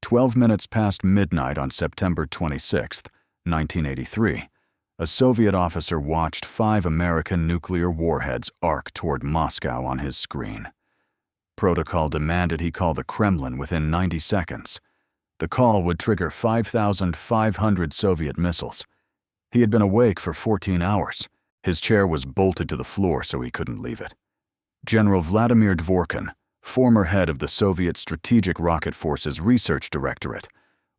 12 minutes past midnight on September 26, 1983, a Soviet officer watched 5 American nuclear warheads arc toward Moscow on his screen. Protocol demanded he call the Kremlin within 90 seconds. The call would trigger 5,500 Soviet missiles. He had been awake for 14 hours. His chair was bolted to the floor so he couldn't leave it. General Vladimir Dvorkin, former head of the Soviet Strategic Rocket Forces Research Directorate,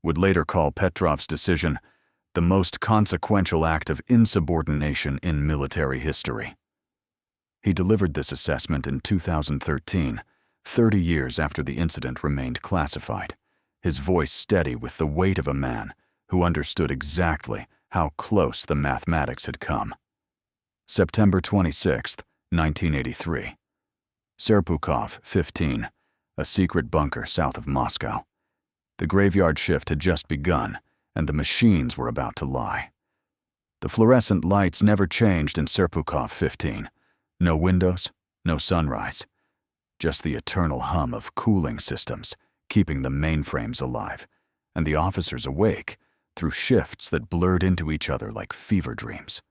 would later call Petrov's decision the most consequential act of insubordination in military history. He delivered this assessment in 2013, 30 years after the incident remained classified, his voice steady with the weight of a man who understood exactly how close the mathematics had come. September 26, 1983. Serpukhov, 15, a secret bunker south of Moscow. The graveyard shift had just begun, and the machines were about to lie. The fluorescent lights never changed in Serpukhov 15. No windows, no sunrise. Just the eternal hum of cooling systems, keeping the mainframes alive, and the officers awake through shifts that blurred into each other like fever dreams.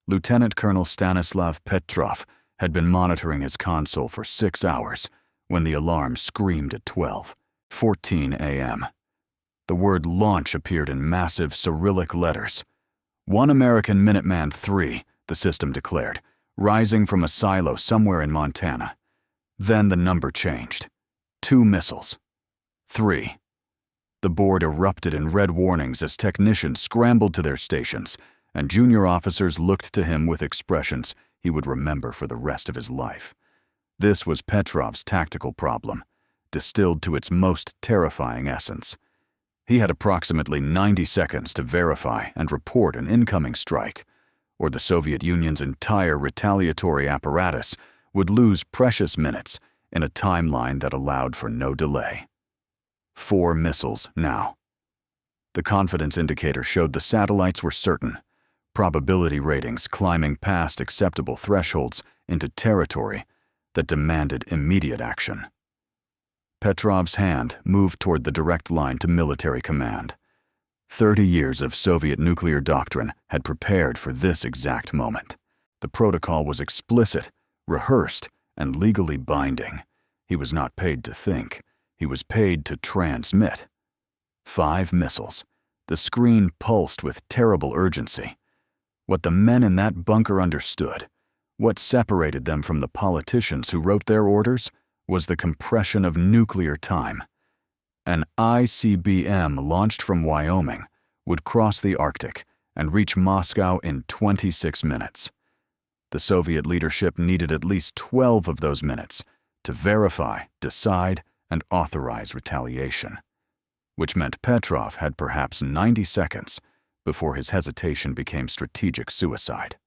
Lieutenant Colonel Stanislav Petrov had been monitoring his console for 6 hours when the alarm screamed at 12:14 a.m. The word launch appeared in massive Cyrillic letters. "One American Minuteman III," the system declared, rising from a silo somewhere in Montana. Then the number changed. 2 missiles. 3. The board erupted in red warnings as technicians scrambled to their stations, and junior officers looked to him with expressions he would remember for the rest of his life. This was Petrov's tactical problem, distilled to its most terrifying essence. He had approximately 90 seconds to verify and report an incoming strike, or the Soviet Union's entire retaliatory apparatus would lose precious minutes in a timeline that allowed for no delay. 4 missiles now. The confidence indicator showed the satellites were certain, probability ratings climbing past acceptable thresholds into territory that demanded immediate action. Petrov's hand moved toward the direct line to military command. 30 years of Soviet nuclear doctrine had prepared for this exact moment. The protocol was explicit, rehearsed, and legally binding. He was not paid to think. He was paid to transmit. 5 missiles. The screen pulsed with terrible urgency. What the men in that bunker understood, what separated them from the politicians who wrote their orders, was the compression of nuclear time. An ICBM launched from Wyoming would cross the Arctic and reach Moscow in 26 minutes. The Soviet leadership needed at least 12 of those minutes to verify, decide, and authorize retaliation, which meant Petrov had perhaps 90 seconds before his hesitation became strategic suicide.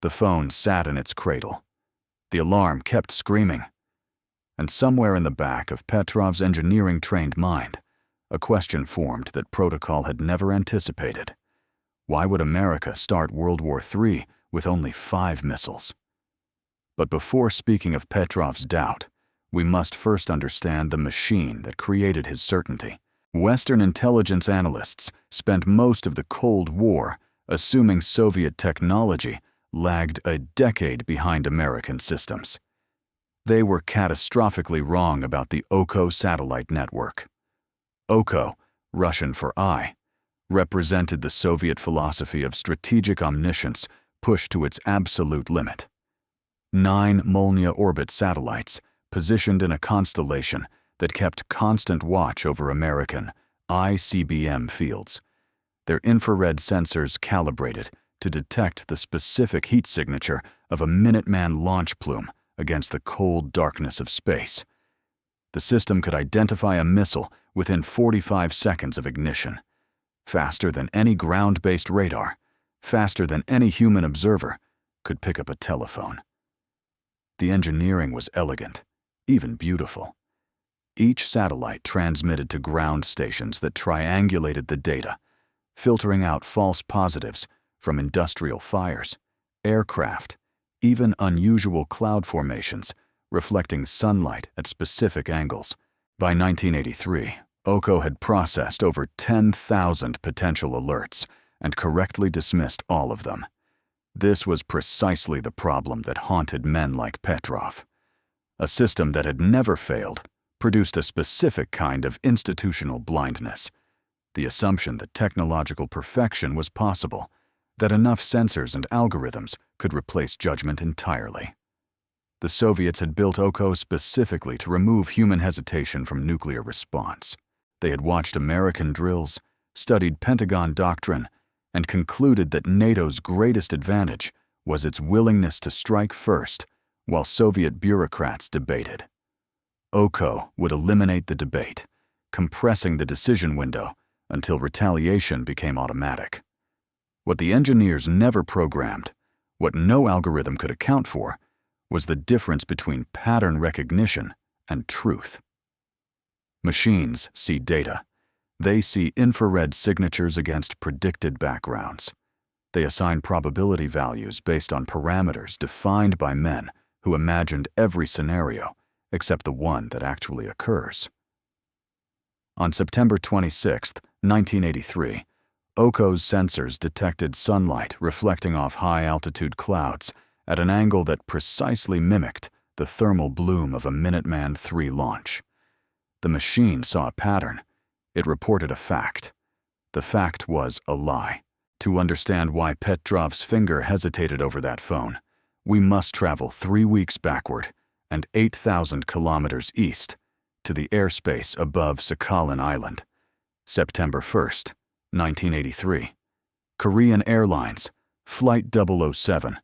The phone sat in its cradle. The alarm kept screaming. And somewhere in the back of Petrov's engineering-trained mind, a question formed that protocol had never anticipated. Why would America start World War III with only 5 missiles? But before speaking of Petrov's doubt, we must first understand the machine that created his certainty. Western intelligence analysts spent most of the Cold War assuming Soviet technology lagged a decade behind American systems. They were catastrophically wrong about the Oko satellite network. Oko, Russian for eye, represented the Soviet philosophy of strategic omniscience pushed to its absolute limit. 9 Molniya orbit satellites positioned in a constellation that kept constant watch over American ICBM fields, their infrared sensors calibrated to detect the specific heat signature of a Minuteman launch plume against the cold darkness of space. The system could identify a missile within 45 seconds of ignition, faster than any ground-based radar, faster than any human observer could pick up a telephone. The engineering was elegant, even beautiful. Each satellite transmitted to ground stations that triangulated the data, filtering out false positives from industrial fires, aircraft, even unusual cloud formations reflecting sunlight at specific angles. By 1983, Oko had processed over 10,000 potential alerts and correctly dismissed all of them. This was precisely the problem that haunted men like Petrov. A system that had never failed produced a specific kind of institutional blindness, the assumption that technological perfection was possible, that enough sensors and algorithms could replace judgment entirely. The Soviets had built Oko specifically to remove human hesitation from nuclear response. They had watched American drills, studied Pentagon doctrine, and concluded that NATO's greatest advantage was its willingness to strike first while Soviet bureaucrats debated. Oko would eliminate the debate, compressing the decision window until retaliation became automatic. What the engineers never programmed, what no algorithm could account for, was the difference between pattern recognition and truth. Machines see data. They see infrared signatures against predicted backgrounds. They assign probability values based on parameters defined by men who imagined every scenario except the one that actually occurs. On September 26, 1983, Oko's sensors detected sunlight reflecting off high-altitude clouds at an angle that precisely mimicked the thermal bloom of a Minuteman III launch. The machine saw a pattern. It reported a fact. The fact was a lie. To understand why Petrov's finger hesitated over that phone, we must travel 3 weeks backward and 8,000 kilometers east to the airspace above Sakhalin Island. September 1st, 1983. Korean Airlines, Flight 007,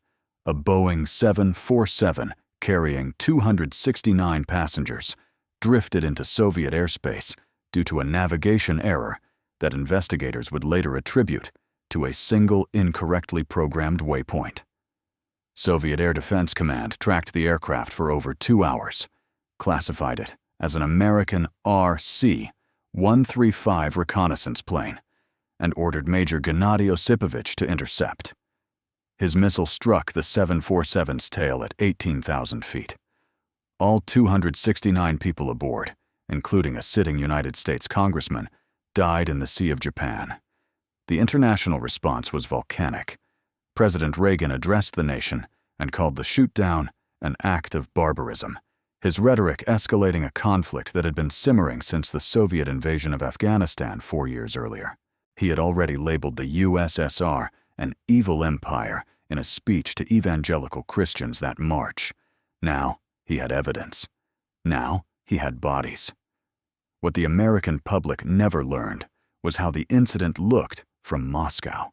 a Boeing 747 carrying 269 passengers, drifted into Soviet airspace due to a navigation error that investigators would later attribute to a single incorrectly programmed waypoint. Soviet Air Defense Command tracked the aircraft for over 2 hours, classified it as an American RC-135 reconnaissance plane, and ordered Major Gennady Osipovich to intercept. His missile struck the 747's tail at 18,000 feet. All 269 people aboard, including a sitting United States congressman, died in the Sea of Japan. The international response was volcanic. President Reagan addressed the nation and called the shoot-down an act of barbarism, his rhetoric escalating a conflict that had been simmering since the Soviet invasion of Afghanistan 4 years earlier. He had already labeled the USSR an evil empire in a speech to evangelical Christians that March. Now he had evidence. Now he had bodies. What the American public never learned was how the incident looked from Moscow.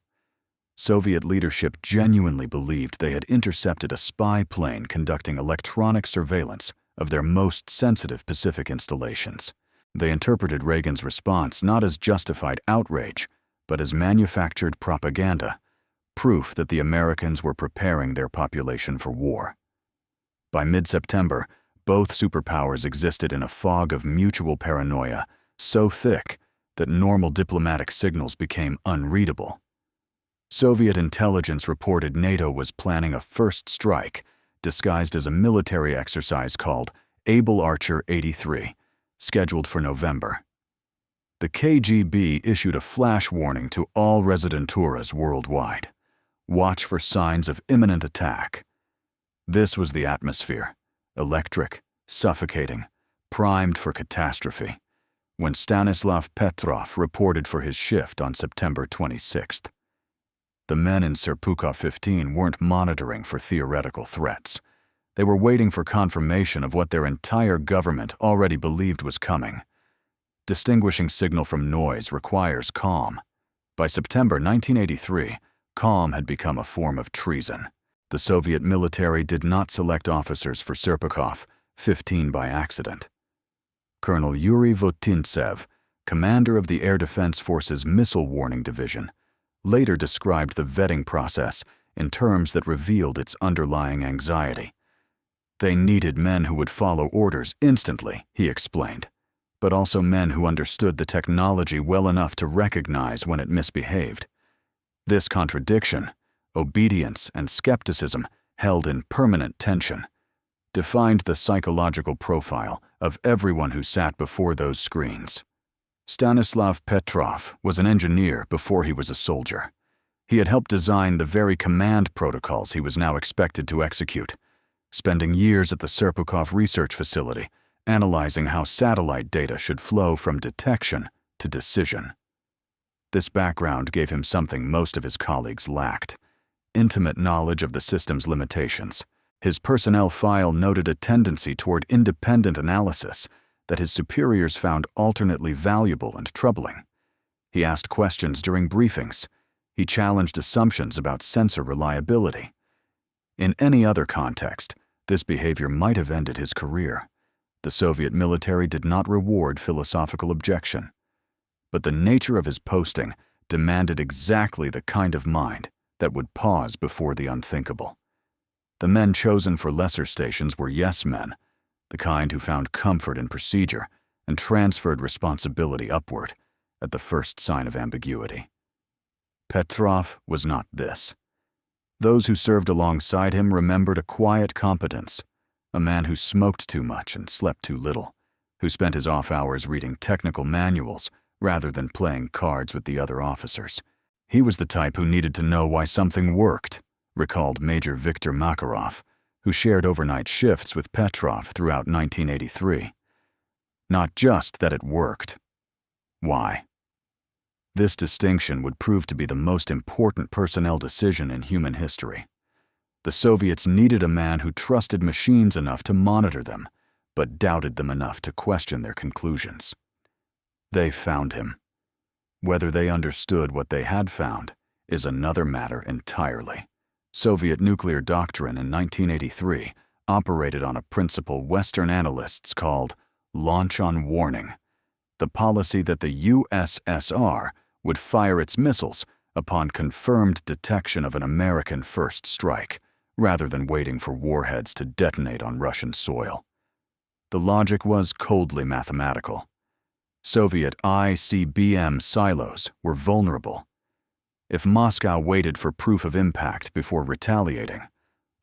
Soviet leadership genuinely believed they had intercepted a spy plane conducting electronic surveillance of their most sensitive Pacific installations. They interpreted Reagan's response not as justified outrage, but as manufactured propaganda, proof that the Americans were preparing their population for war. By mid-September, both superpowers existed in a fog of mutual paranoia so thick that normal diplomatic signals became unreadable. Soviet intelligence reported NATO was planning a first strike disguised as a military exercise called Able Archer 83, scheduled for November. The KGB issued a flash warning to all residenturas worldwide. Watch for signs of imminent attack. This was the atmosphere, electric, suffocating, primed for catastrophe, when Stanislav Petrov reported for his shift on September 26th. The men in Serpukhov 15 weren't monitoring for theoretical threats. They were waiting for confirmation of what their entire government already believed was coming. Distinguishing signal from noise requires calm. By September 1983, calm had become a form of treason. The Soviet military did not select officers for Serpukhov 15 by accident. Colonel Yuri Votintsev, commander of the Air Defense Force's Missile Warning Division, later described the vetting process in terms that revealed its underlying anxiety. They needed men who would follow orders instantly, he explained, but also men who understood the technology well enough to recognize when it misbehaved. This contradiction, obedience and skepticism held in permanent tension, defined the psychological profile of everyone who sat before those screens. Stanislav Petrov was an engineer before he was a soldier. He had helped design the very command protocols he was now expected to execute, spending years at the Serpukhov research facility, analyzing how satellite data should flow from detection to decision. This background gave him something most of his colleagues lacked: intimate knowledge of the system's limitations. His personnel file noted a tendency toward independent analysis that his superiors found alternately valuable and troubling. He asked questions during briefings. He challenged assumptions about sensor reliability. In any other context, this behavior might have ended his career. The Soviet military did not reward philosophical objection. But the nature of his posting demanded exactly the kind of mind that would pause before the unthinkable. The men chosen for lesser stations were yes men, the kind who found comfort in procedure and transferred responsibility upward at the first sign of ambiguity. Petrov was not this. Those who served alongside him remembered a quiet competence, a man who smoked too much and slept too little, who spent his off hours reading technical manuals rather than playing cards with the other officers. He was the type who needed to know why something worked, recalled Major Viktor Makarov, who shared overnight shifts with Petrov throughout 1983. Not just that it worked. Why? This distinction would prove to be the most important personnel decision in human history. The Soviets needed a man who trusted machines enough to monitor them, but doubted them enough to question their conclusions. They found him. Whether they understood what they had found is another matter entirely. Soviet nuclear doctrine in 1983 operated on a principle Western analysts called launch on warning, the policy that the USSR would fire its missiles upon confirmed detection of an American first strike, rather than waiting for warheads to detonate on Russian soil. The logic was coldly mathematical. Soviet ICBM silos were vulnerable. If Moscow waited for proof of impact before retaliating,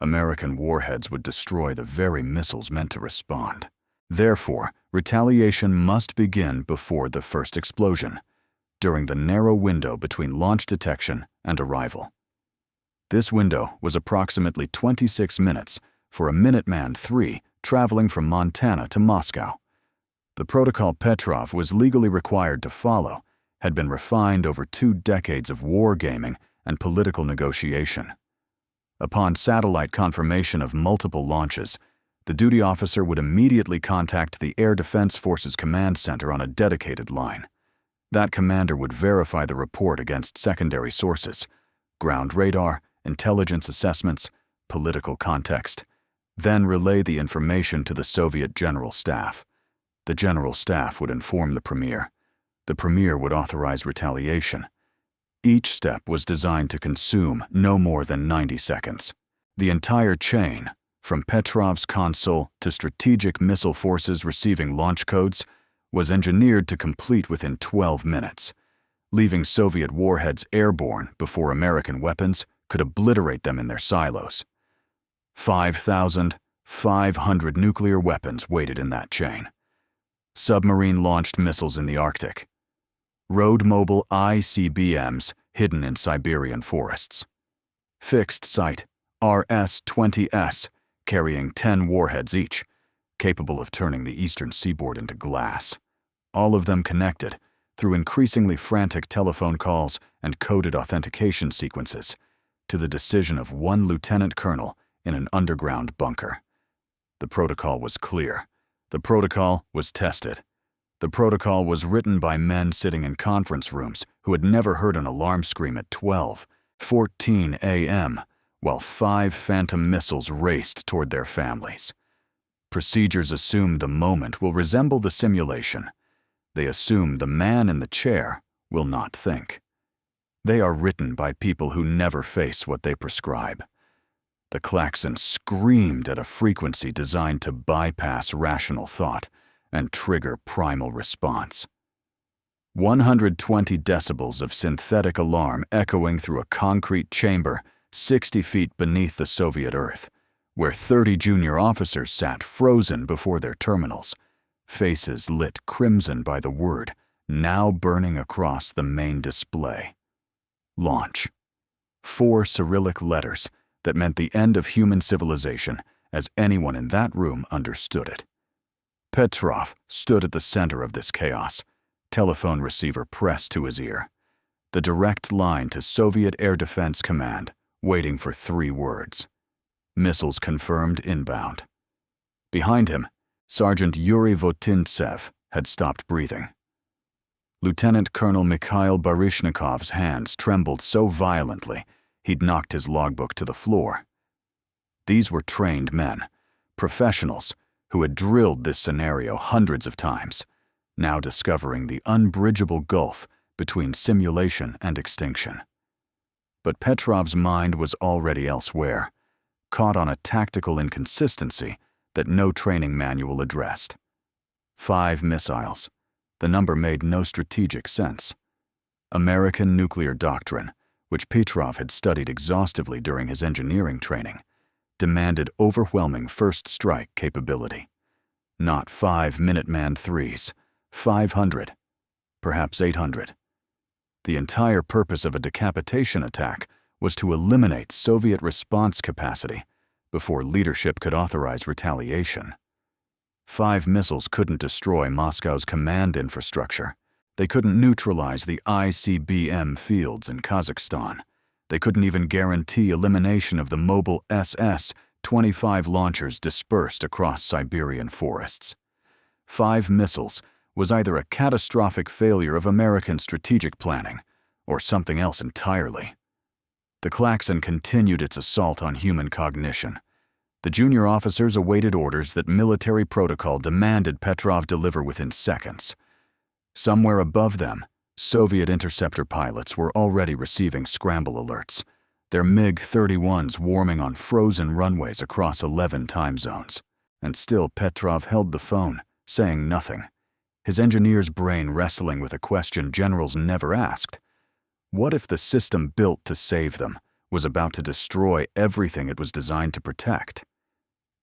American warheads would destroy the very missiles meant to respond. Therefore, retaliation must begin before the first explosion, during the narrow window between launch detection and arrival. This window was approximately 26 minutes for a Minuteman III traveling from Montana to Moscow. The protocol Petrov was legally required to follow had been refined over 2 decades of wargaming and political negotiation. Upon satellite confirmation of multiple launches, the duty officer would immediately contact the Air Defense Forces Command Center on a dedicated line. That commander would verify the report against secondary sources, ground radar, intelligence assessments, political context, then relay the information to the Soviet General Staff. The General Staff would inform the Premier. The Premier would authorize retaliation. Each step was designed to consume no more than 90 seconds. The entire chain, from Petrov's console to strategic missile forces receiving launch codes, was engineered to complete within 12 minutes, leaving Soviet warheads airborne before American weapons could obliterate them in their silos. 5,500 nuclear weapons waited in that chain. Submarine-launched missiles in the Arctic. Road-mobile ICBMs hidden in Siberian forests. Fixed-site RS-20S carrying 10 warheads each, capable of turning the eastern seaboard into glass. All of them connected through increasingly frantic telephone calls and coded authentication sequences to the decision of one lieutenant colonel in an underground bunker. The protocol was clear. The protocol was tested. The protocol was written by men sitting in conference rooms who had never heard an alarm scream at 12:14 a.m., while 5 Phantom missiles raced toward their families. Procedures assume the moment will resemble the simulation. They assume the man in the chair will not think. They are written by people who never face what they prescribe. The klaxon screamed at a frequency designed to bypass rational thought and trigger primal response. 120 decibels of synthetic alarm echoing through a concrete chamber 60 feet beneath the Soviet Earth, where 30 junior officers sat frozen before their terminals, faces lit crimson by the word now burning across the main display. Launch. 4 Cyrillic letters that meant the end of human civilization as anyone in that room understood it. Petrov stood at the center of this chaos, telephone receiver pressed to his ear. The direct line to Soviet Air Defense Command, waiting for 3 words. Missiles confirmed inbound. Behind him, Sergeant Yuri Votintsev had stopped breathing. Lieutenant Colonel Mikhail Baryshnikov's hands trembled so violently he'd knocked his logbook to the floor. These were trained men, professionals who had drilled this scenario hundreds of times, now discovering the unbridgeable gulf between simulation and extinction. But Petrov's mind was already elsewhere, caught on a tactical inconsistency that no training manual addressed. 5 missiles. The number made no strategic sense. American nuclear doctrine, which Petrov had studied exhaustively during his engineering training, demanded overwhelming first strike capability. Not 5 Minuteman IIIs, 500, perhaps 800. The entire purpose of a decapitation attack was to eliminate Soviet response capacity before leadership could authorize retaliation. 5 missiles couldn't destroy Moscow's command infrastructure. They couldn't neutralize the ICBM fields in Kazakhstan. They couldn't even guarantee elimination of the mobile SS-25 launchers dispersed across Siberian forests. 5 missiles was either a catastrophic failure of American strategic planning or something else entirely. The klaxon continued its assault on human cognition. The junior officers awaited orders that military protocol demanded Petrov deliver within seconds. Somewhere above them, Soviet interceptor pilots were already receiving scramble alerts, their MiG-31s warming on frozen runways across 11 time zones. And still Petrov held the phone, saying nothing, his engineer's brain wrestling with a question generals never asked. What if the system built to save them was about to destroy everything it was designed to protect?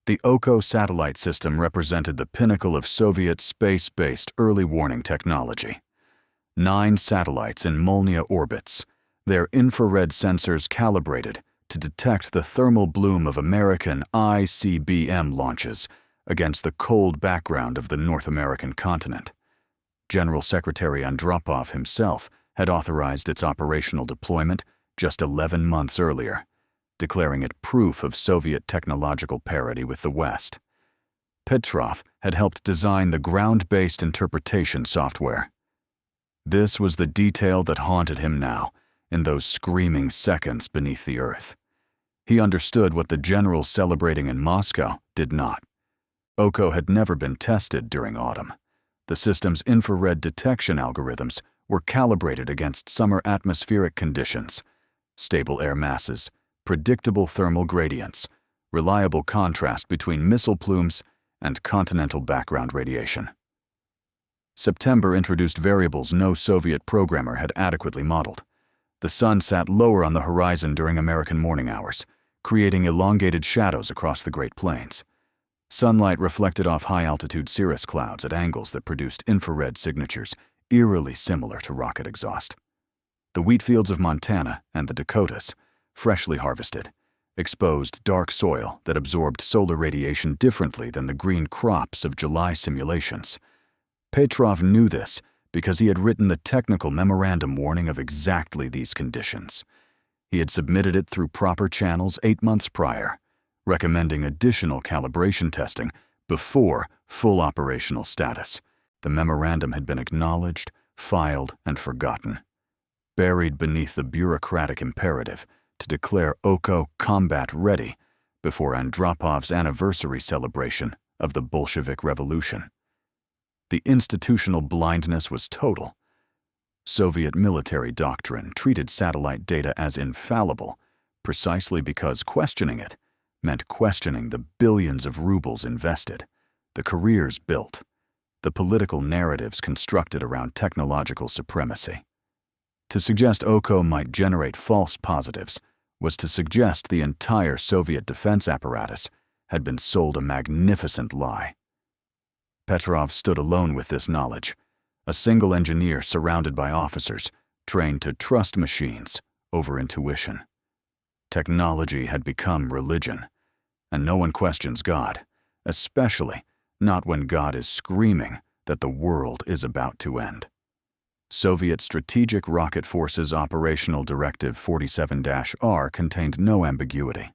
The Oko satellite system represented the pinnacle of Soviet space-based early warning technology. 9 satellites in Molniya orbits, their infrared sensors calibrated to detect the thermal bloom of American ICBM launches against the cold background of the North American continent. General Secretary Andropov himself had authorized its operational deployment just 11 months earlier, declaring it proof of Soviet technological parity with the West. Petrov had helped design the ground-based interpretation software. This was the detail that haunted him now, in those screaming seconds beneath the earth. He understood what the generals celebrating in Moscow did not. Oko had never been tested during autumn. The system's infrared detection algorithms were calibrated against summer atmospheric conditions, stable air masses, predictable thermal gradients, reliable contrast between missile plumes, and continental background radiation. September introduced variables no Soviet programmer had adequately modeled. The sun sat lower on the horizon during American morning hours, creating elongated shadows across the Great Plains. Sunlight reflected off high-altitude cirrus clouds at angles that produced infrared signatures eerily similar to rocket exhaust. The wheat fields of Montana and the Dakotas, freshly harvested, exposed dark soil that absorbed solar radiation differently than the green crops of July simulations. Petrov knew this because he had written the technical memorandum warning of exactly these conditions. He had submitted it through proper channels 8 months prior, recommending additional calibration testing before full operational status. The memorandum had been acknowledged, filed, and forgotten, buried beneath the bureaucratic imperative to declare Oko combat ready before Andropov's anniversary celebration of the Bolshevik Revolution. The institutional blindness was total. Soviet military doctrine treated satellite data as infallible precisely because questioning it meant questioning the billions of rubles invested, the careers built, the political narratives constructed around technological supremacy. To suggest Oko might generate false positives was to suggest the entire Soviet defense apparatus had been sold a magnificent lie. Petrov stood alone with this knowledge, a single engineer surrounded by officers, trained to trust machines over intuition. Technology had become religion, and no one questions God, especially not when God is screaming that the world is about to end. Soviet Strategic Rocket Forces Operational Directive 47-R contained no ambiguity.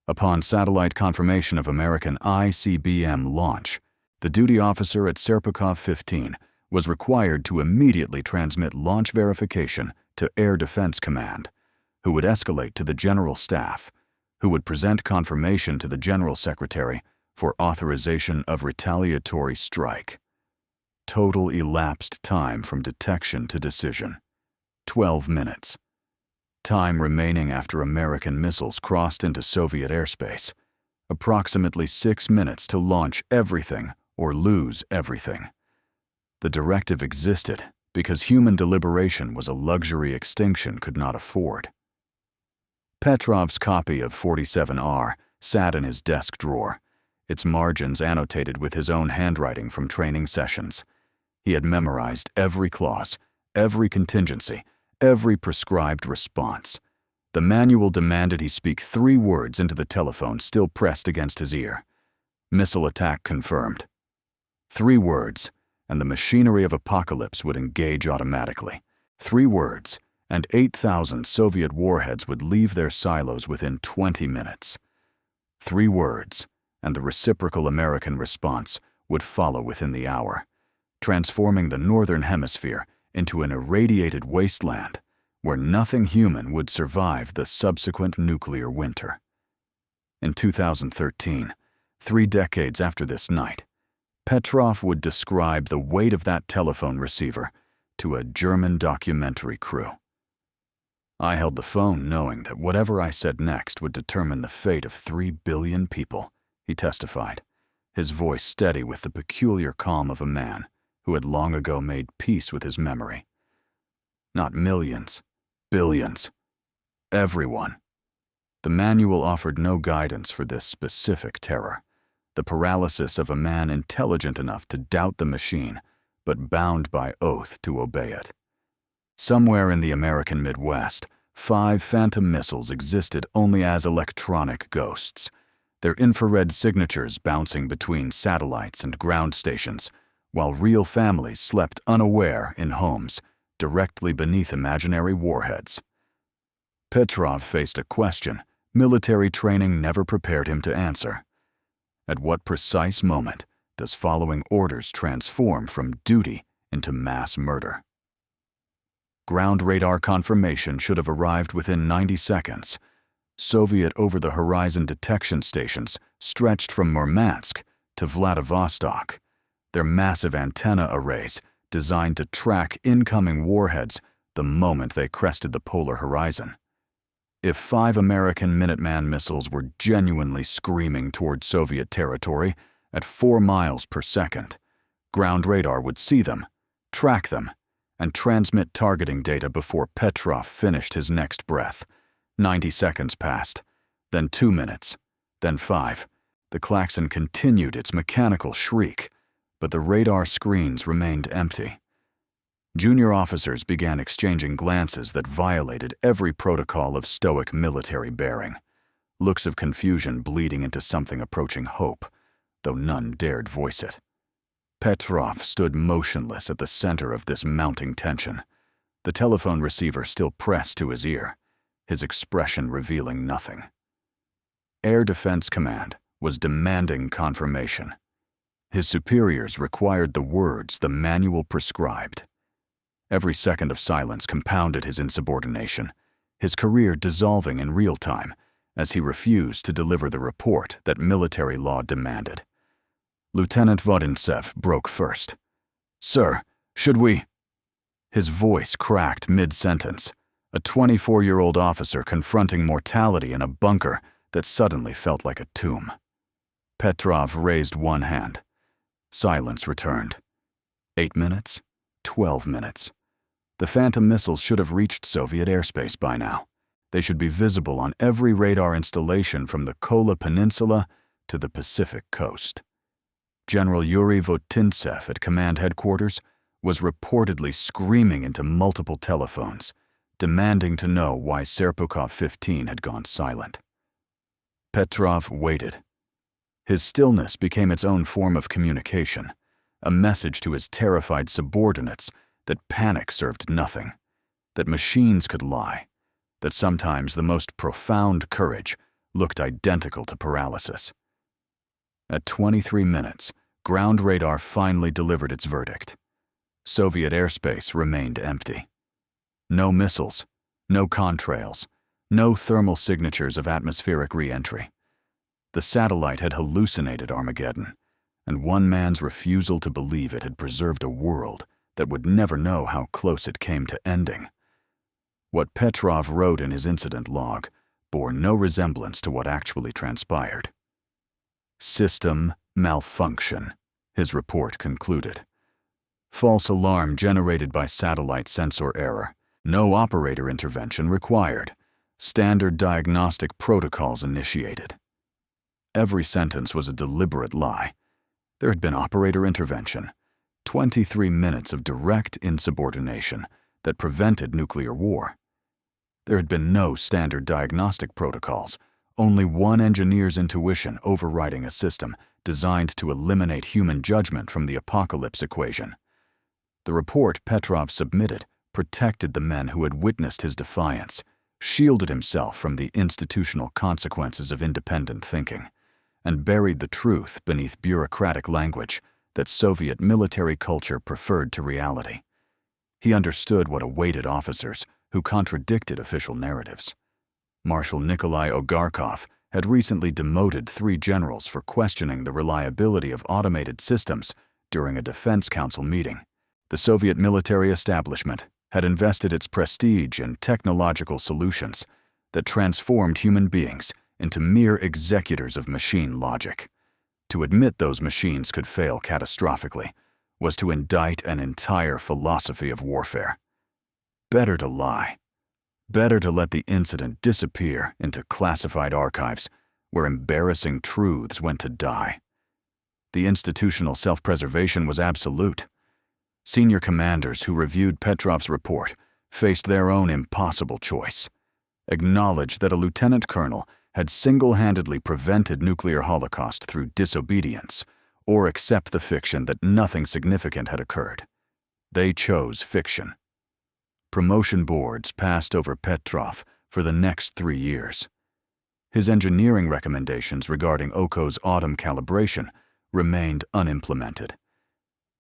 Upon satellite confirmation of American ICBM launch, the duty officer at Serpukhov 15 was required to immediately transmit launch verification to Air Defense Command, who would escalate to the General Staff, who would present confirmation to the General Secretary for authorization of retaliatory strike. Total elapsed time from detection to decision: 12 minutes. Time remaining after American missiles crossed into Soviet airspace: approximately 6 minutes to launch everything or lose everything. The directive existed because human deliberation was a luxury extinction could not afford. Petrov's copy of 47R sat in his desk drawer, its margins annotated with his own handwriting from training sessions. He had memorized every clause, every contingency, every prescribed response. The manual demanded he speak 3 words into the telephone still pressed against his ear. Missile attack confirmed. 3 words, and the machinery of apocalypse would engage automatically. 3 words, and 8,000 Soviet warheads would leave their silos within 20 minutes. 3 words, and the reciprocal American response would follow within the hour, transforming the Northern Hemisphere into an irradiated wasteland where nothing human would survive the subsequent nuclear winter. In 2013, 3 decades after this night, Petrov would describe the weight of that telephone receiver to a German documentary crew. I held the phone knowing that whatever I said next would determine the fate of 3 billion people, he testified, his voice steady with the peculiar calm of a man who had long ago made peace with his memory. Not millions, billions. Everyone. The manual offered no guidance for this specific terror, the paralysis of a man intelligent enough to doubt the machine, but bound by oath to obey it. Somewhere in the American Midwest, 5 Phantom missiles existed only as electronic ghosts, their infrared signatures bouncing between satellites and ground stations, while real families slept unaware in homes directly beneath imaginary warheads. Petrov faced a question military training never prepared him to answer. At what precise moment does following orders transform from duty into mass murder? Ground radar confirmation should have arrived within 90 seconds. Soviet over-the-horizon detection stations stretched from Murmansk to Vladivostok, their massive antenna arrays designed to track incoming warheads the moment they crested the polar horizon. If 5 American Minuteman missiles were genuinely screaming toward Soviet territory at 4 miles per second, ground radar would see them, track them, and transmit targeting data before Petrov finished his next breath. 90 seconds passed, then 2 minutes, then 5. The klaxon continued its mechanical shriek, but the radar screens remained empty. Junior officers began exchanging glances that violated every protocol of stoic military bearing, looks of confusion bleeding into something approaching hope, though none dared voice it. Petrov stood motionless at the center of this mounting tension, the telephone receiver still pressed to his ear, his expression revealing nothing. Air Defense Command was demanding confirmation. His superiors required the words the manual prescribed. Every second of silence compounded his insubordination, his career dissolving in real time as he refused to deliver the report that military law demanded. Lieutenant Vodintsev broke first. "Sir, should we—" His voice cracked mid-sentence, a 24-year-old officer confronting mortality in a bunker that suddenly felt like a tomb. Petrov raised one hand. Silence returned. 8 minutes, 12 minutes. The Phantom missiles should have reached Soviet airspace by now. They should be visible on every radar installation from the Kola Peninsula to the Pacific coast. General Yuri Votintsev at command headquarters was reportedly screaming into multiple telephones, demanding to know why Serpukhov 15 had gone silent. Petrov waited. His stillness became its own form of communication, a message to his terrified subordinates that panic served nothing, that machines could lie, that sometimes the most profound courage looked identical to paralysis. At 23 minutes, ground radar finally delivered its verdict. Soviet airspace remained empty. No missiles, no contrails, no thermal signatures of atmospheric re-entry. The satellite had hallucinated Armageddon, and one man's refusal to believe it had preserved a world that would never know how close it came to ending. What Petrov wrote in his incident log bore no resemblance to what actually transpired. System malfunction, his report concluded. False alarm generated by satellite sensor error. No operator intervention required. Standard diagnostic protocols initiated. Every sentence was a deliberate lie. There had been operator intervention, 23 minutes of direct insubordination that prevented nuclear war. There had been no standard diagnostic protocols, only one engineer's intuition overriding a system designed to eliminate human judgment from the apocalypse equation. The report Petrov submitted protected the men who had witnessed his defiance, shielded himself from the institutional consequences of independent thinking, and buried the truth beneath bureaucratic language that Soviet military culture preferred to reality. He understood what awaited officers who contradicted official narratives. Marshal Nikolai Ogarkov had recently demoted 3 generals for questioning the reliability of automated systems during a Defense Council meeting. The Soviet military establishment had invested its prestige in technological solutions that transformed human beings into mere executors of machine logic. To admit those machines could fail catastrophically was to indict an entire philosophy of warfare. Better to lie. Better to let the incident disappear into classified archives where embarrassing truths went to die. The institutional self-preservation was absolute. Senior commanders who reviewed Petrov's report faced their own impossible choice. Acknowledge that a lieutenant colonel had single-handedly prevented nuclear holocaust through disobedience, or accept the fiction that nothing significant had occurred. They chose fiction. Promotion boards passed over Petrov for the next 3 years. His engineering recommendations regarding OKO's autumn calibration remained unimplemented.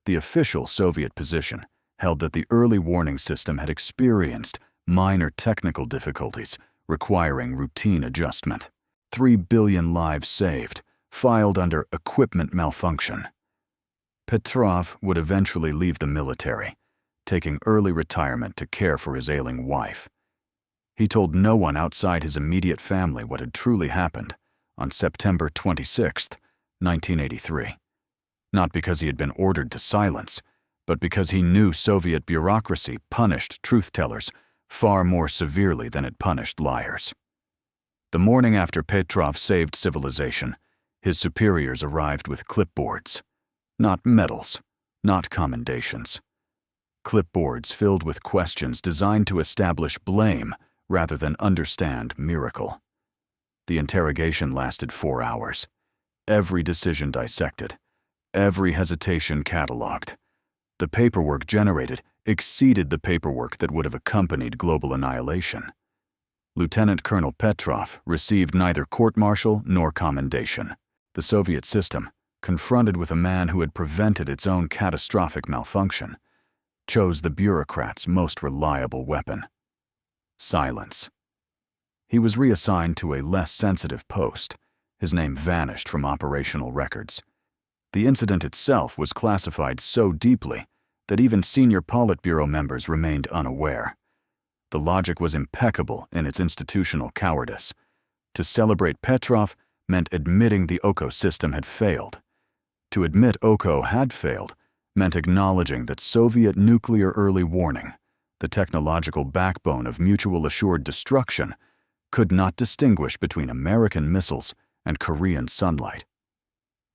The official Soviet position held that the early warning system had experienced minor technical difficulties requiring routine adjustment. 3 billion lives saved, filed under equipment malfunction. Petrov would eventually leave the military, taking early retirement to care for his ailing wife. He told no one outside his immediate family what had truly happened on September 26, 1983. Not because he had been ordered to silence, but because he knew Soviet bureaucracy punished truth-tellers far more severely than it punished liars. The morning after Petrov saved civilization, his superiors arrived with clipboards. Not medals, not commendations. Clipboards filled with questions designed to establish blame rather than understand miracle. The interrogation lasted 4 hours. Every decision dissected. Every hesitation catalogued. The paperwork generated exceeded the paperwork that would have accompanied global annihilation. Lieutenant Colonel Petrov received neither court-martial nor commendation. The Soviet system, confronted with a man who had prevented its own catastrophic malfunction, chose the bureaucrat's most reliable weapon: silence. He was reassigned to a less sensitive post. His name vanished from operational records. The incident itself was classified so deeply that even senior Politburo members remained unaware. The logic was impeccable in its institutional cowardice. To celebrate Petrov meant admitting the OKO system had failed. To admit OKO had failed meant acknowledging that Soviet nuclear early warning, the technological backbone of mutual assured destruction, could not distinguish between American missiles and Korean sunlight.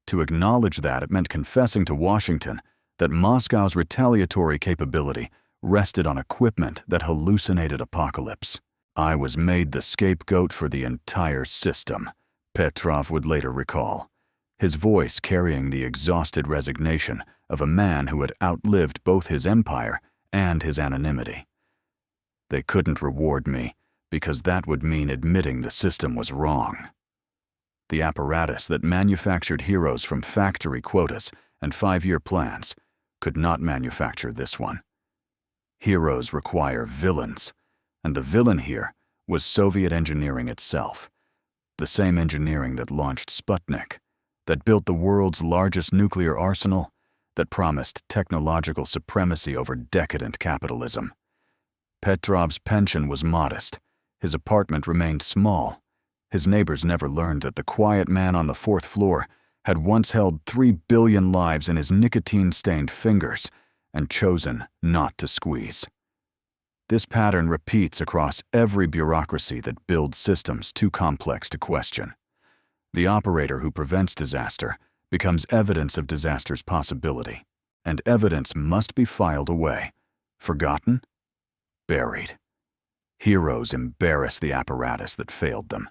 To acknowledge that, it meant confessing to Washington that Moscow's retaliatory capability rested on equipment that hallucinated apocalypse. "I was made the scapegoat for the entire system," Petrov would later recall, his voice carrying the exhausted resignation of a man who had outlived both his empire and his anonymity. "They couldn't reward me because that would mean admitting the system was wrong." The apparatus that manufactured heroes from factory quotas and 5-year plans could not manufacture this one. Heroes require villains, and the villain here was Soviet engineering itself, the same engineering that launched Sputnik, that built the world's largest nuclear arsenal, that promised technological supremacy over decadent capitalism. Petrov's pension was modest, his apartment remained small. His neighbors never learned that the quiet man on the 4th floor had once held 3 billion lives in his nicotine-stained fingers and chosen not to squeeze. This pattern repeats across every bureaucracy that builds systems too complex to question. The operator who prevents disaster becomes evidence of disaster's possibility, and evidence must be filed away. Forgotten? Buried. Heroes embarrass the apparatus that failed them.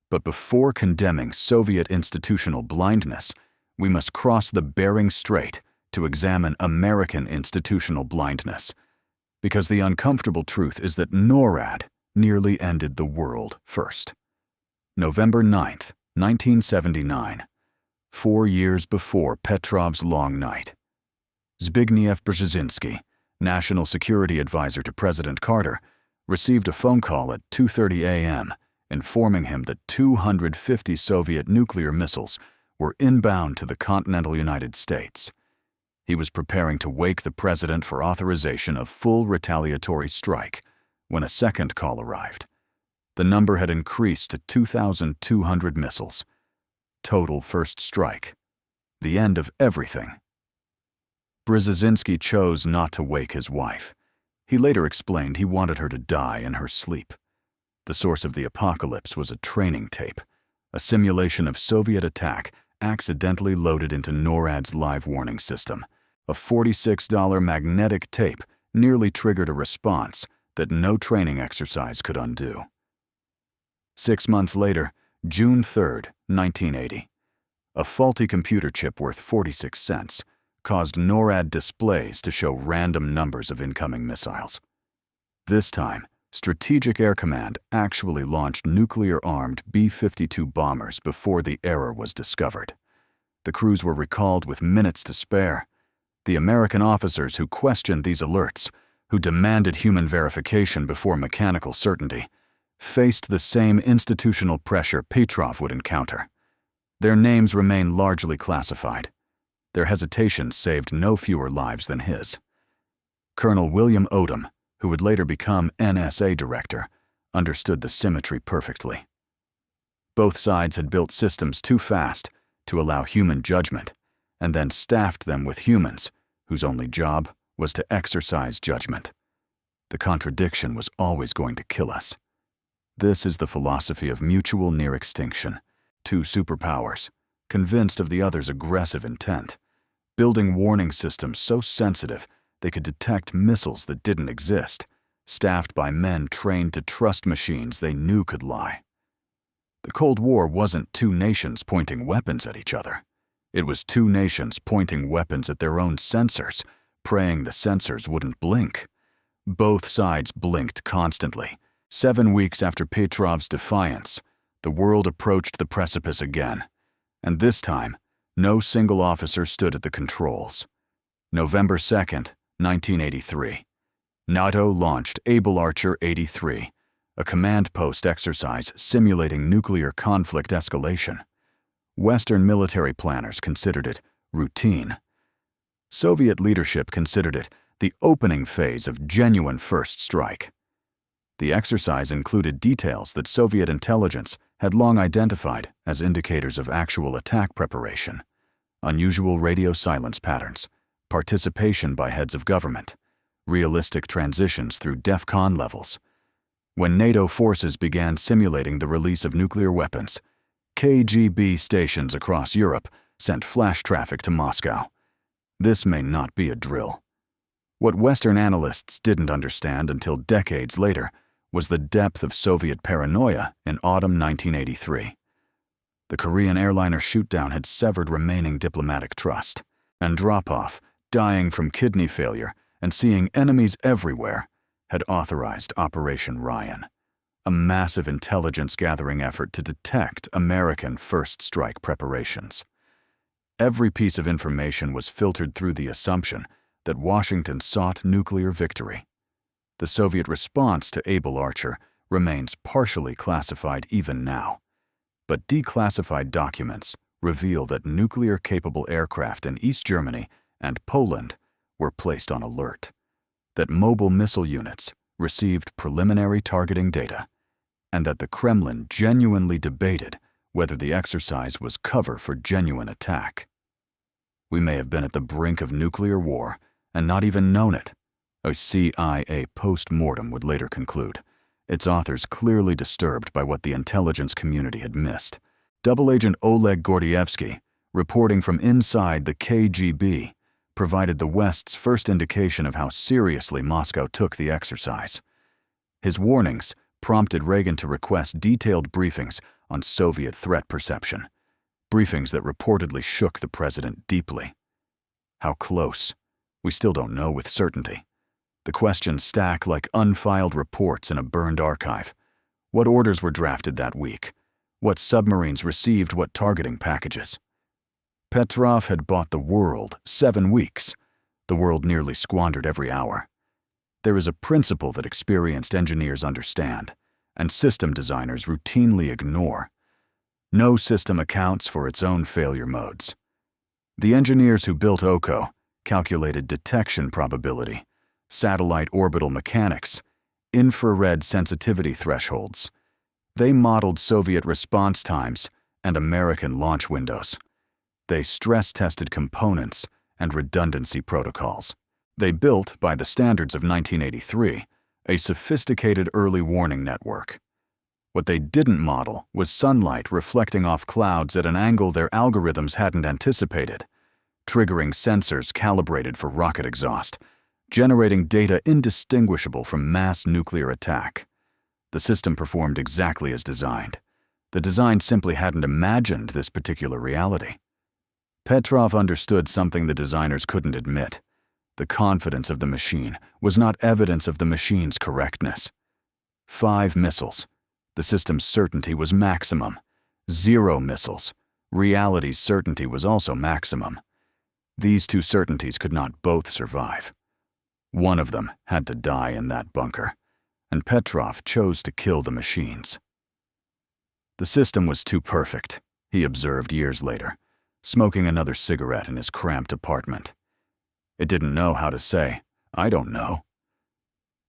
But before condemning Soviet institutional blindness, we must cross the Bering Strait to examine American institutional blindness, because the uncomfortable truth is that NORAD nearly ended the world first. November 9th, 1979, 4 years before Petrov's long night. Zbigniew Brzezinski, National Security Advisor to President Carter, received a phone call at 2:30 a.m. informing him that 250 Soviet nuclear missiles were inbound to the continental United States. He was preparing to wake the president for authorization of full retaliatory strike when a second call arrived. The number had increased to 2,200 missiles. Total first strike. The end of everything. Brzezinski chose not to wake his wife. He later explained he wanted her to die in her sleep. The source of the apocalypse was a training tape, a simulation of Soviet attack accidentally loaded into NORAD's live warning system. A $46 magnetic tape nearly triggered a response that no training exercise could undo. 6 months later, June 3rd, 1980, a faulty computer chip worth 46 cents caused NORAD displays to show random numbers of incoming missiles. This time, Strategic Air Command actually launched nuclear-armed B-52 bombers before the error was discovered. The crews were recalled with minutes to spare. The American officers who questioned these alerts, who demanded human verification before mechanical certainty, faced the same institutional pressure Petrov would encounter. Their names remain largely classified. Their hesitation saved no fewer lives than his. Colonel William Odom, who would later become NSA director, understood the symmetry perfectly. Both sides had built systems too fast to allow human judgment, and then staffed them with humans whose only job was to exercise judgment. The contradiction was always going to kill us. This is the philosophy of mutual near extinction. Two superpowers, convinced of the other's aggressive intent, building warning systems so sensitive they could detect missiles that didn't exist, staffed by men trained to trust machines they knew could lie. The Cold War wasn't two nations pointing weapons at each other. It was two nations pointing weapons at their own sensors, praying the sensors wouldn't blink. Both sides blinked constantly. 7 weeks after Petrov's defiance, the world approached the precipice again, and this time, no single officer stood at the controls. November 2nd, 1983. NATO launched Able Archer 83, a command post exercise simulating nuclear conflict escalation. Western military planners considered it routine. Soviet leadership considered it the opening phase of genuine first strike. The exercise included details that Soviet intelligence had long identified as indicators of actual attack preparation: unusual radio silence patterns, participation by heads of government, realistic transitions through DEFCON levels. When NATO forces began simulating the release of nuclear weapons, KGB stations across Europe sent flash traffic to Moscow. This may not be a drill. What Western analysts didn't understand until decades later was the depth of Soviet paranoia in autumn 1983. The Korean airliner shootdown had severed remaining diplomatic trust. Andropov, dying from kidney failure and seeing enemies everywhere, had authorized Operation Ryan, a massive intelligence-gathering effort to detect American first strike preparations. Every piece of information was filtered through the assumption that Washington sought nuclear victory. The Soviet response to Able Archer remains partially classified even now, but declassified documents reveal that nuclear-capable aircraft in East Germany and Poland were placed on alert, that mobile missile units received preliminary targeting data, and that the Kremlin genuinely debated whether the exercise was cover for genuine attack. We may have been at the brink of nuclear war and not even known it, a CIA post-mortem would later conclude, its authors clearly disturbed by what the intelligence community had missed. Double Agent Oleg Gordievsky, reporting from inside the KGB, provided the West's first indication of how seriously Moscow took the exercise. His warnings prompted Reagan to request detailed briefings on Soviet threat perception, briefings that reportedly shook the president deeply. How close? We still don't know with certainty. The questions stack like unfiled reports in a burned archive. What orders were drafted that week? What submarines received what targeting packages? Petrov had bought the world 7 weeks. The world nearly squandered every hour. There is a principle that experienced engineers understand, and system designers routinely ignore. No system accounts for its own failure modes. The engineers who built OCO calculated detection probability, satellite orbital mechanics, infrared sensitivity thresholds. They modeled Soviet response times and American launch windows. They stress-tested components and redundancy protocols. They built, by the standards of 1983, a sophisticated early warning network. What they didn't model was sunlight reflecting off clouds at an angle their algorithms hadn't anticipated, triggering sensors calibrated for rocket exhaust, generating data indistinguishable from mass nuclear attack. The system performed exactly as designed. The design simply hadn't imagined this particular reality. Petrov understood something the designers couldn't admit. The confidence of the machine was not evidence of the machine's correctness. 5 missiles. The system's certainty was maximum. 0 missiles. Reality's certainty was also maximum. These two certainties could not both survive. One of them had to die in that bunker, and Petrov chose to kill the machines. The system was too perfect, he observed years later, smoking another cigarette in his cramped apartment. It didn't know how to say, "I don't know."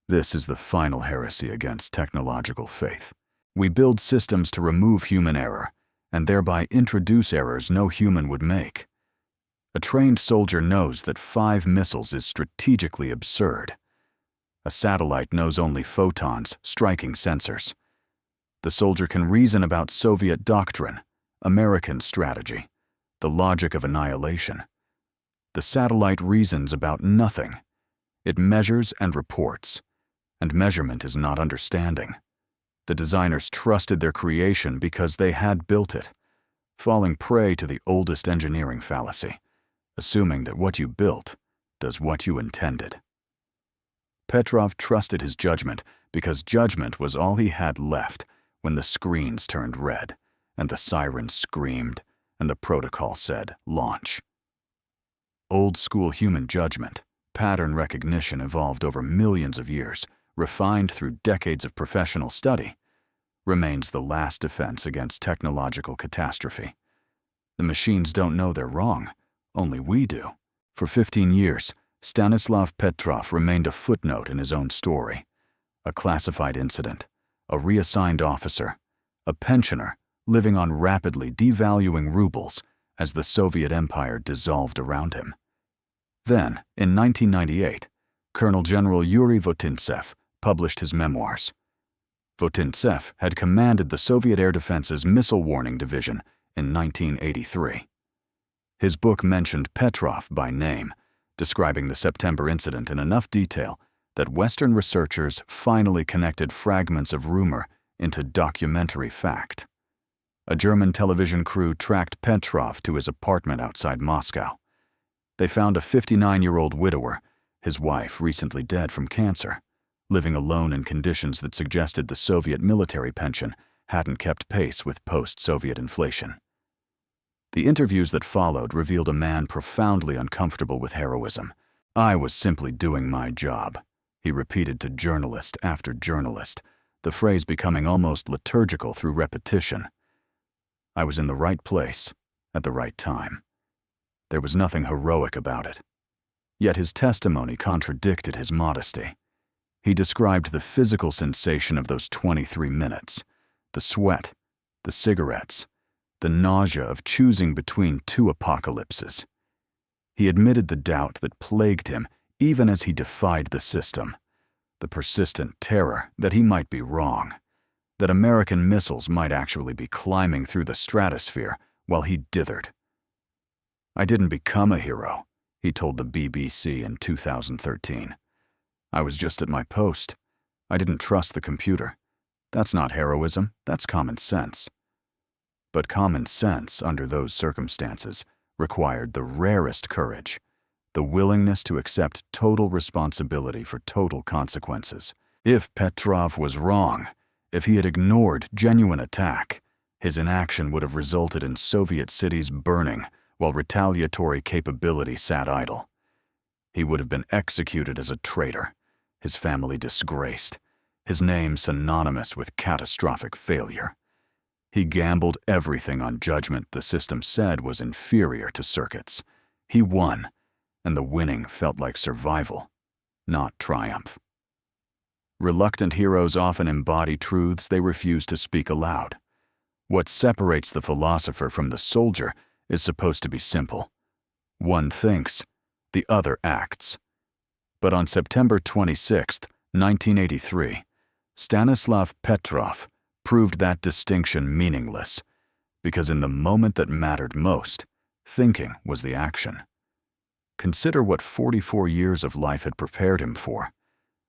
This is the final heresy against technological faith. We build systems to remove human error, and thereby introduce errors no human would make. A trained soldier knows that 5 missiles is strategically absurd. A satellite knows only photons, striking sensors. The soldier can reason about Soviet doctrine, American strategy, the logic of annihilation. The satellite reasons about nothing. It measures and reports, and measurement is not understanding. The designers trusted their creation because they had built it, falling prey to the oldest engineering fallacy, assuming that what you built does what you intended. Petrov trusted his judgment because judgment was all he had left when the screens turned red and the sirens screamed and the protocol said, "Launch." Old-school human judgment, pattern recognition evolved over millions of years, refined through decades of professional study, remains the last defense against technological catastrophe. The machines don't know they're wrong. Only we do. For 15 years, Stanislav Petrov remained a footnote in his own story, a classified incident, a reassigned officer, a pensioner living on rapidly devaluing rubles as the Soviet Empire dissolved around him. Then, in 1998, Colonel General Yuri Votintsev published his memoirs. Votintsev had commanded the Soviet Air Defense's Missile Warning Division in 1983. His book mentioned Petrov by name, describing the September incident in enough detail that Western researchers finally connected fragments of rumor into documentary fact. A German television crew tracked Petrov to his apartment outside Moscow. They found a 59-year-old widower, his wife recently dead from cancer, living alone in conditions that suggested the Soviet military pension hadn't kept pace with post-Soviet inflation. The interviews that followed revealed a man profoundly uncomfortable with heroism. "I was simply doing my job," he repeated to journalist after journalist, the phrase becoming almost liturgical through repetition. "I was in the right place, at the right time." There was nothing heroic about it. Yet his testimony contradicted his modesty. He described the physical sensation of those 23 minutes, the sweat, the cigarettes, the nausea of choosing between two apocalypses. He admitted the doubt that plagued him even as he defied the system, the persistent terror that he might be wrong, that American missiles might actually be climbing through the stratosphere while he dithered. "I didn't become a hero," he told the BBC in 2013. "I was just at my post. I didn't trust the computer. That's not heroism, that's common sense." But common sense, under those circumstances, required the rarest courage, the willingness to accept total responsibility for total consequences. If Petrov was wrong, if he had ignored genuine attack, his inaction would have resulted in Soviet cities burning while retaliatory capability sat idle. He would have been executed as a traitor, his family disgraced, his name synonymous with catastrophic failure. He gambled everything on judgment the system said was inferior to circuits. He won, and the winning felt like survival, not triumph. Reluctant heroes often embody truths they refuse to speak aloud. What separates the philosopher from the soldier is supposed to be simple. One thinks, the other acts. But on September 26, 1983, Stanislav Petrov proved that distinction meaningless, because in the moment that mattered most, thinking was the action. Consider what 44 years of life had prepared him for.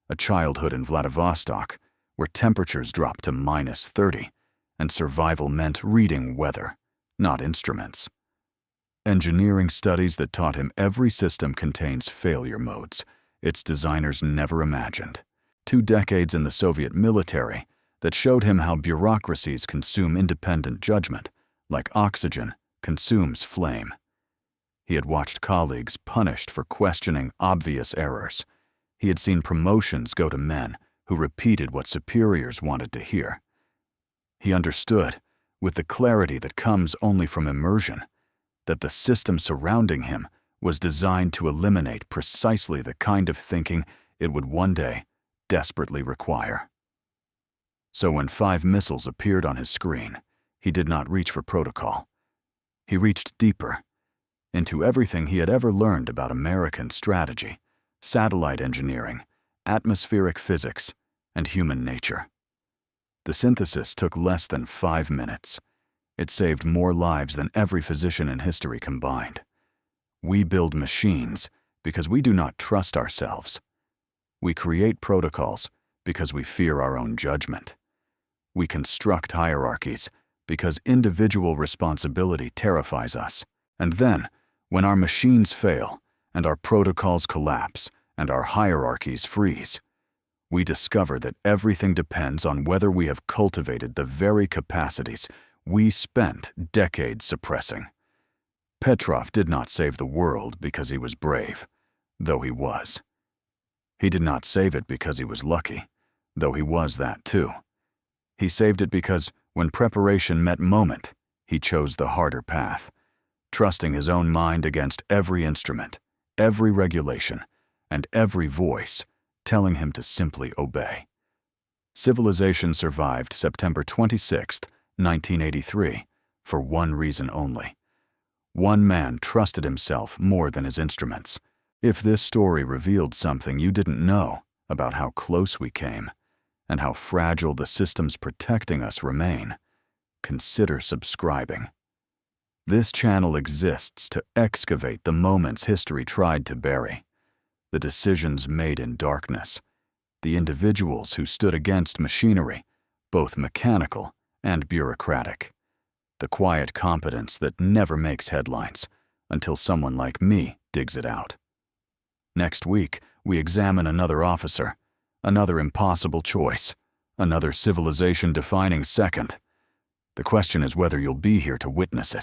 A childhood in Vladivostok, where temperatures dropped to -30, and survival meant reading weather, not instruments. Engineering studies that taught him every system contains failure modes its designers never imagined. 2 decades in the Soviet military that showed him how bureaucracies consume independent judgment, like oxygen consumes flame. He had watched colleagues punished for questioning obvious errors. He had seen promotions go to men who repeated what superiors wanted to hear. He understood, with the clarity that comes only from immersion, that the system surrounding him was designed to eliminate precisely the kind of thinking it would one day desperately require. So when 5 missiles appeared on his screen, he did not reach for protocol. He reached deeper, into everything he had ever learned about American strategy, satellite engineering, atmospheric physics, and human nature. The synthesis took less than 5 minutes. It saved more lives than every physician in history combined. We build machines because we do not trust ourselves. We create protocols because we fear our own judgment. We construct hierarchies because individual responsibility terrifies us. And then, when our machines fail, and our protocols collapse, and our hierarchies freeze, we discover that everything depends on whether we have cultivated the very capacities we spent decades suppressing. Petrov did not save the world because he was brave, though he was. He did not save it because he was lucky, though he was that too. He saved it because, when preparation met moment, he chose the harder path, trusting his own mind against every instrument, every regulation, and every voice telling him to simply obey. Civilization survived September 26, 1983, for one reason only. One man trusted himself more than his instruments. If this story revealed something you didn't know about how close we came, and how fragile the systems protecting us remain, consider subscribing. This channel exists to excavate the moments history tried to bury, the decisions made in darkness, the individuals who stood against machinery, both mechanical and bureaucratic, the quiet competence that never makes headlines until someone like me digs it out. Next week, we examine another officer, another impossible choice, another civilization-defining second. The question is whether you'll be here to witness it.